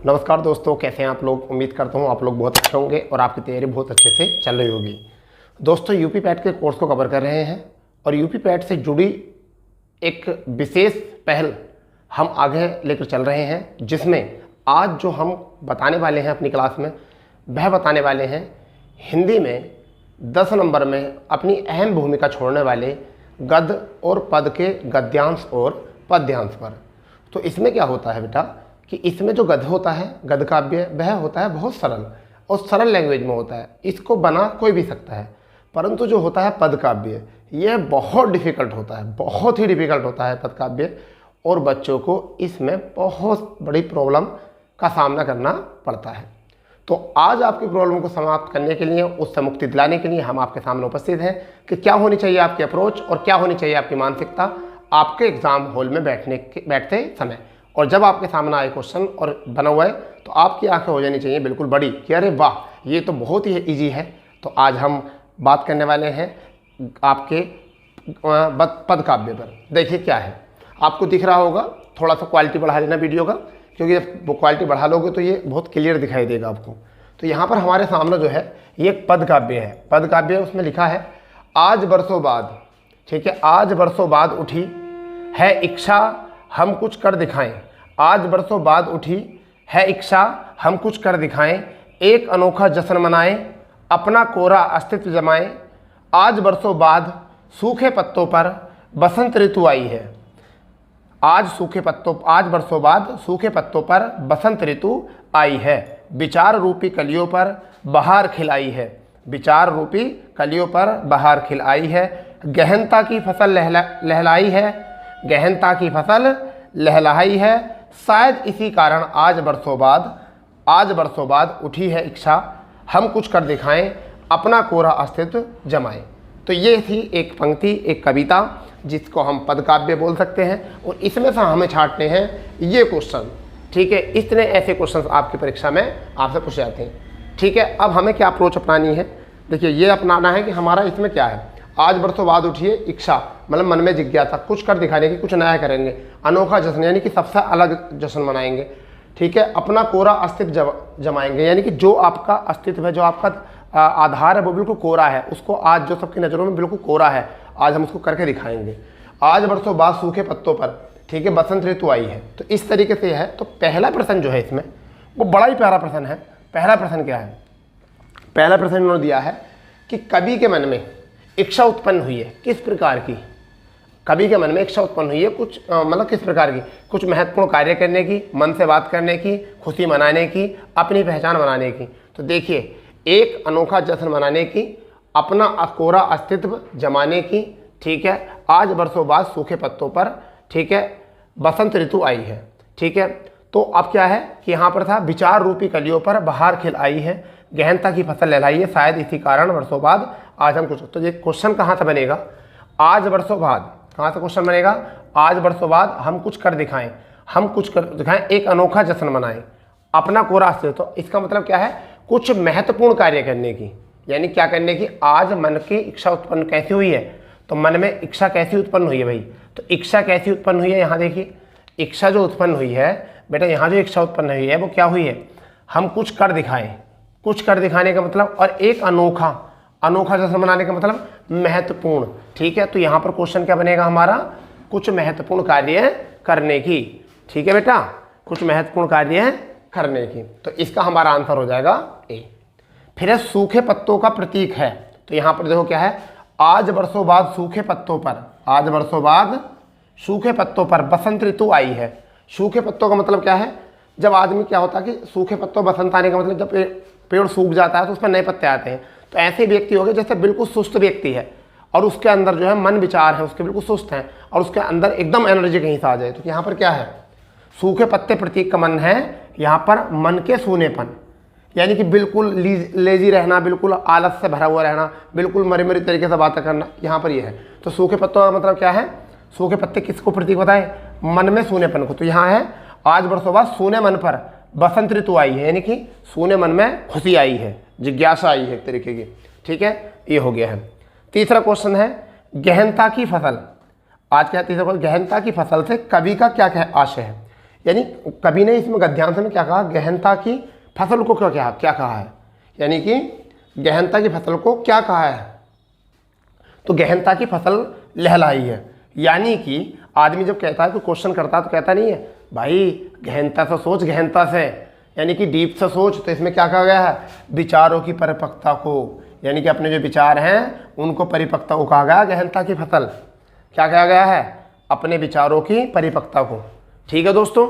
नमस्कार दोस्तों, कैसे हैं आप लोग। उम्मीद करता हूँ आप लोग बहुत अच्छे होंगे और आपकी तैयारी बहुत अच्छे से चल रही होगी। दोस्तों, यूपी पैट के कोर्स को कवर कर रहे हैं और यूपी पैट से जुड़ी एक विशेष पहल हम आगे लेकर चल रहे हैं, जिसमें आज जो हम बताने वाले हैं अपनी क्लास में, वह बताने वाले हैं हिंदी में 10 नंबर में अपनी अहम भूमिका छोड़ने वाले गद्य और पद के गद्यांश और पद्यांश पर। तो इसमें क्या होता है बेटा कि इसमें जो गद्य होता है, गद्य काव्य, वह होता है बहुत सरल और सरल लैंग्वेज में होता है। इसको बना कोई भी सकता है। परंतु जो होता है पद काव्य, यह बहुत डिफ़िकल्ट होता है, बहुत ही डिफ़िकल्ट होता है पद काव्य, और बच्चों को इसमें बहुत बड़ी प्रॉब्लम का सामना करना पड़ता है। तो आज आपकी प्रॉब्लम को समाप्त करने के लिए, उससे मुक्ति दिलाने के लिए हम आपके सामने उपस्थित हैं कि क्या होनी चाहिए आपकी अप्रोच और क्या होनी चाहिए आपकी मानसिकता आपके एग्ज़ाम हॉल में बैठते समय। और जब आपके सामने आए क्वेश्चन और बना हुआ है तो आपकी आंखें हो जानी चाहिए बिल्कुल बड़ी कि अरे वाह, ये तो बहुत ही ईजी है। तो आज हम बात करने वाले हैं आपके पद काव्य पर। देखिए क्या है, आपको दिख रहा होगा। थोड़ा सा क्वालिटी बढ़ा लेना वीडियो का, क्योंकि जब वो क्वालिटी बढ़ा लोगे तो ये बहुत क्लियर दिखाई देगा आपको। तो यहाँ पर हमारे सामने जो है ये एक पद काव्य है। पद काव्य उसमें लिखा है आज बरसों बाद, ठीक है, आज बरसों बाद उठी है इच्छा हम कुछ कर दिखाएं। आज बरसों बाद उठी है इच्छा हम कुछ कर दिखाएं, एक अनोखा जश्न मनाएं, अपना कोरा अस्तित्व जमाएं। आज बरसों बाद सूखे पत्तों पर बसंत ऋतु आई है। आज बरसों बाद सूखे पत्तों पर बसंत ऋतु आई है। विचार रूपी कलियों पर बहार खिलाई है। विचार रूपी कलियों पर बहार खिलाई है। गहनता की फसल लहलाई है। गहनता की फसल लहलाई है। शायद इसी कारण आज बरसों बाद उठी है इच्छा हम कुछ कर दिखाएं, अपना कोरा अस्तित्व जमाएं। तो ये थी एक पंक्ति, एक कविता, जिसको हम पद काव्य बोल सकते हैं। और इसमें से हमें छांटने हैं ये क्वेश्चन, ठीक है। इतने ऐसे क्वेश्चन आपकी परीक्षा में आपसे पूछे जाते हैं, ठीक है। अब हमें क्या अप्रोच अपनानी है, देखिए ये अपनाना है कि हमारा इसमें क्या है, आज बरसों बाद उठी है इच्छा, मतलब मन में जिज्ञासा, कुछ कर दिखाने की, कुछ नया करेंगे। अनोखा जश्न यानी कि सबसे अलग जश्न मनाएंगे, ठीक है। अपना कोरा अस्तित्व जमाएंगे, यानी कि जो आपका अस्तित्व है, जो आपका आधार है, वो बिल्कुल कोरा है। उसको आज जो सबकी नज़रों में बिल्कुल कोरा है, आज हम उसको करके दिखाएंगे। आज बरसों बाद सूखे पत्तों पर, ठीक है, बसंत ऋतु आई है। तो इस तरीके से है। तो पहला प्रश्न जो है इसमें वो बड़ा ही प्यारा प्रश्न है। पहला प्रश्न क्या है, पहला प्रश्न उन्होंने दिया है कि कवि के मन में इच्छा उत्पन्न हुई है किस प्रकार की। कवि के मन में इच्छा उत्पन्न हुई है कुछ मतलब किस प्रकार की, कुछ महत्वपूर्ण कार्य करने की, मन से बात करने की, खुशी मनाने की, अपनी पहचान बनाने की। तो देखिए, एक अनोखा जश्न मनाने की, अपना कोरा अस्तित्व जमाने की, ठीक है, आज बरसों बाद सूखे पत्तों पर, ठीक है, बसंत ऋतु आई है, ठीक है। तो अब क्या है कि यहाँ पर था विचार रूपी कलियों पर बहार खिल आई है, गहनता की फसल लहलाई है, शायद इसी कारण बरसों बाद आज हम कुछ। तो ये क्वेश्चन कहाँ से बनेगा, आज बरसों बाद, कहाँ से क्वेश्चन बनेगा, आज बरसों बाद हम कुछ कर दिखाएं, हम कुछ कर दिखाएं, एक अनोखा जश्न मनाएं, अपना कोरा अस्तित्व। तो इसका मतलब क्या है, कुछ महत्वपूर्ण कार्य करने की, यानी क्या करने की, आज मन की इच्छा उत्पन्न कैसी हुई है। तो मन में इच्छा कैसी उत्पन्न हुई है भाई, तो इच्छा कैसी उत्पन्न हुई है, यहाँ देखिए इच्छा जो उत्पन्न हुई है बेटा, यहाँ जो इच्छा उत्पन्न हुई है वो क्या हुई है, हम कुछ कर दिखाएं। कुछ कर दिखाने का मतलब, और एक अनोखा जश्न मनाने का मतलब महत्वपूर्ण, ठीक है। तो यहाँ पर क्वेश्चन क्या बनेगा हमारा, कुछ महत्वपूर्ण कार्य करने की, ठीक है बेटा, कुछ महत्वपूर्ण कार्य करने की। तो इसका हमारा आंसर हो जाएगा ए। फिर है सूखे पत्तों का प्रतीक है। तो यहाँ पर देखो क्या है, आज बरसों बाद सूखे पत्तों पर, आज बरसों बाद सूखे पत्तों पर बसंत ऋतु आई है। सूखे पत्तों का मतलब क्या है, जब आदमी क्या होता है कि सूखे पत्तों बसंत आने का मतलब जब पेड़ सूख जाता है तो उस पर नए पत्ते आते हैं। तो ऐसे व्यक्ति हो गए जैसे बिल्कुल सुस्त व्यक्ति है और उसके अंदर जो है मन विचार है उसके बिल्कुल सुस्त हैं और उसके अंदर एकदम एनर्जी कहीं से आ जाए। तो यहाँ पर क्या है, सूखे पत्ते प्रतीक का मन है यहाँ पर मन के सूनेपन, यानी कि बिल्कुल लेजी रहना, बिल्कुल आलस से भरा हुआ रहना, बिल्कुल मरी मरी तरीके से बातें करना, यहाँ पर ये है। तो सूखे पत्तों का मतलब क्या है, सूखे पत्ते किसको प्रतीक बताए, मन में सूनेपन को। तो यहाँ है आज बरसों बाद सूने मन पर बसंत ऋतु आई है, यानी कि सूने मन में खुशी आई है, जिज्ञासा आई है एक तरीके की, ठीक है। ये हो गया है। तीसरा क्वेश्चन है गहनता की फसल। आज क्या तीसरा क्वेश्चन, गहनता की फसल से कवि का क्या आशय है। यानी कभी ने इसमें गद्यांश में क्या कहा, गहनता की फसल को क्या कहा है, यानी कि गहनता की फसल को क्या कहा है, तो गहनता की फसल लहलाई है। यानी कि आदमी जब कहता है, कोई क्वेश्चन करता है तो कहता नहीं है भाई गहनता से सोच, गहनता से यानी कि डीप से सोच। तो इसमें क्या कहा गया है, विचारों की परिपक्वता को, यानी कि अपने जो विचार हैं उनको परिपक्वता को कहा गया गहनता की फसल। क्या कहा गया है, अपने विचारों की परिपक्वता को। ठीक है दोस्तों,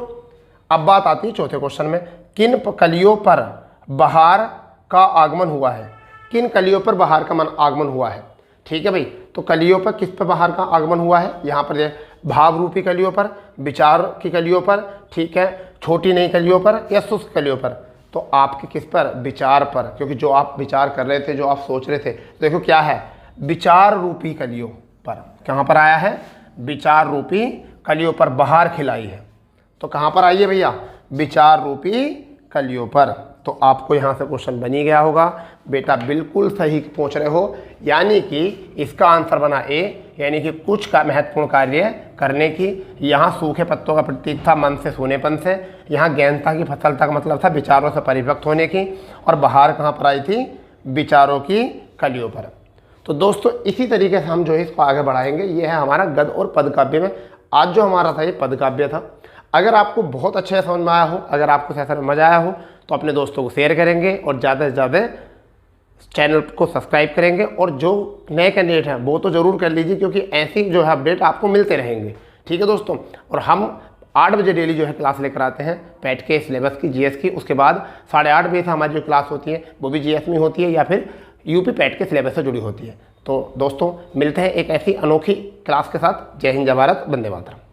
अब बात आती है चौथे क्वेश्चन में, किन कलियों पर बहार का आगमन हुआ है, किन कलियों पर बहार का आगमन हुआ है। ठीक है भाई, तो कलियों पर किस पर बहार का आगमन हुआ है, यहाँ पर भाव रूपी कलियों पर, विचार की कलियों पर, ठीक है, छोटी नई कलियों पर या शुष्क कलियों पर। तो आपके किस पर, विचार पर, क्योंकि जो आप विचार कर रहे थे, जो आप सोच रहे थे, देखो क्या है, विचार रूपी कलियों पर। कहाँ पर आया है, विचार रूपी कलियों पर बहार खिलाई है। तो कहाँ पर आई है भैया, विचार रूपी कलियों पर। तो आपको यहाँ से क्वेश्चन बन ही गया होगा, बेटा बिल्कुल सही पहुँच रहे हो। यानी कि इसका आंसर बना ए, यानी कि कुछ का महत्वपूर्ण कार्य करने की। यहाँ सूखे पत्तों का प्रतीक था मन से सूनेपन से, यहाँ गहनता की फसल तक मतलब था विचारों से परिपक्व होने की, और बहार कहाँ पर आई थी, विचारों की कलियों पर। तो दोस्तों इसी तरीके से हम जो है इसको आगे बढ़ाएंगे। ये है हमारा गद्य और पद काव्य में। आज जो हमारा था ये पद काव्य था। अगर आपको बहुत अच्छे से समझ में आया हो, अगर आपको सेशन में मजा आया हो, तो अपने दोस्तों को शेयर करेंगे और ज़्यादा से ज़्यादा चैनल को सब्सक्राइब करेंगे। और जो नए कैंडिडेट हैं वो तो ज़रूर कर लीजिए, क्योंकि ऐसी जो है अपडेट आपको मिलते रहेंगे। ठीक है दोस्तों, और हम 8 बजे डेली जो है क्लास लेकर आते हैं पैट के सिलेबस की, जीएस की। उसके बाद 8:30 बजे से हमारी जो क्लास होती है वो भी जीएस में होती है या फिर यूपी पैट के सिलेबस से जुड़ी होती है। तो दोस्तों मिलते हैं एक ऐसी अनोखी क्लास के साथ। जय हिंद, जय भारत, वंदे मातरम।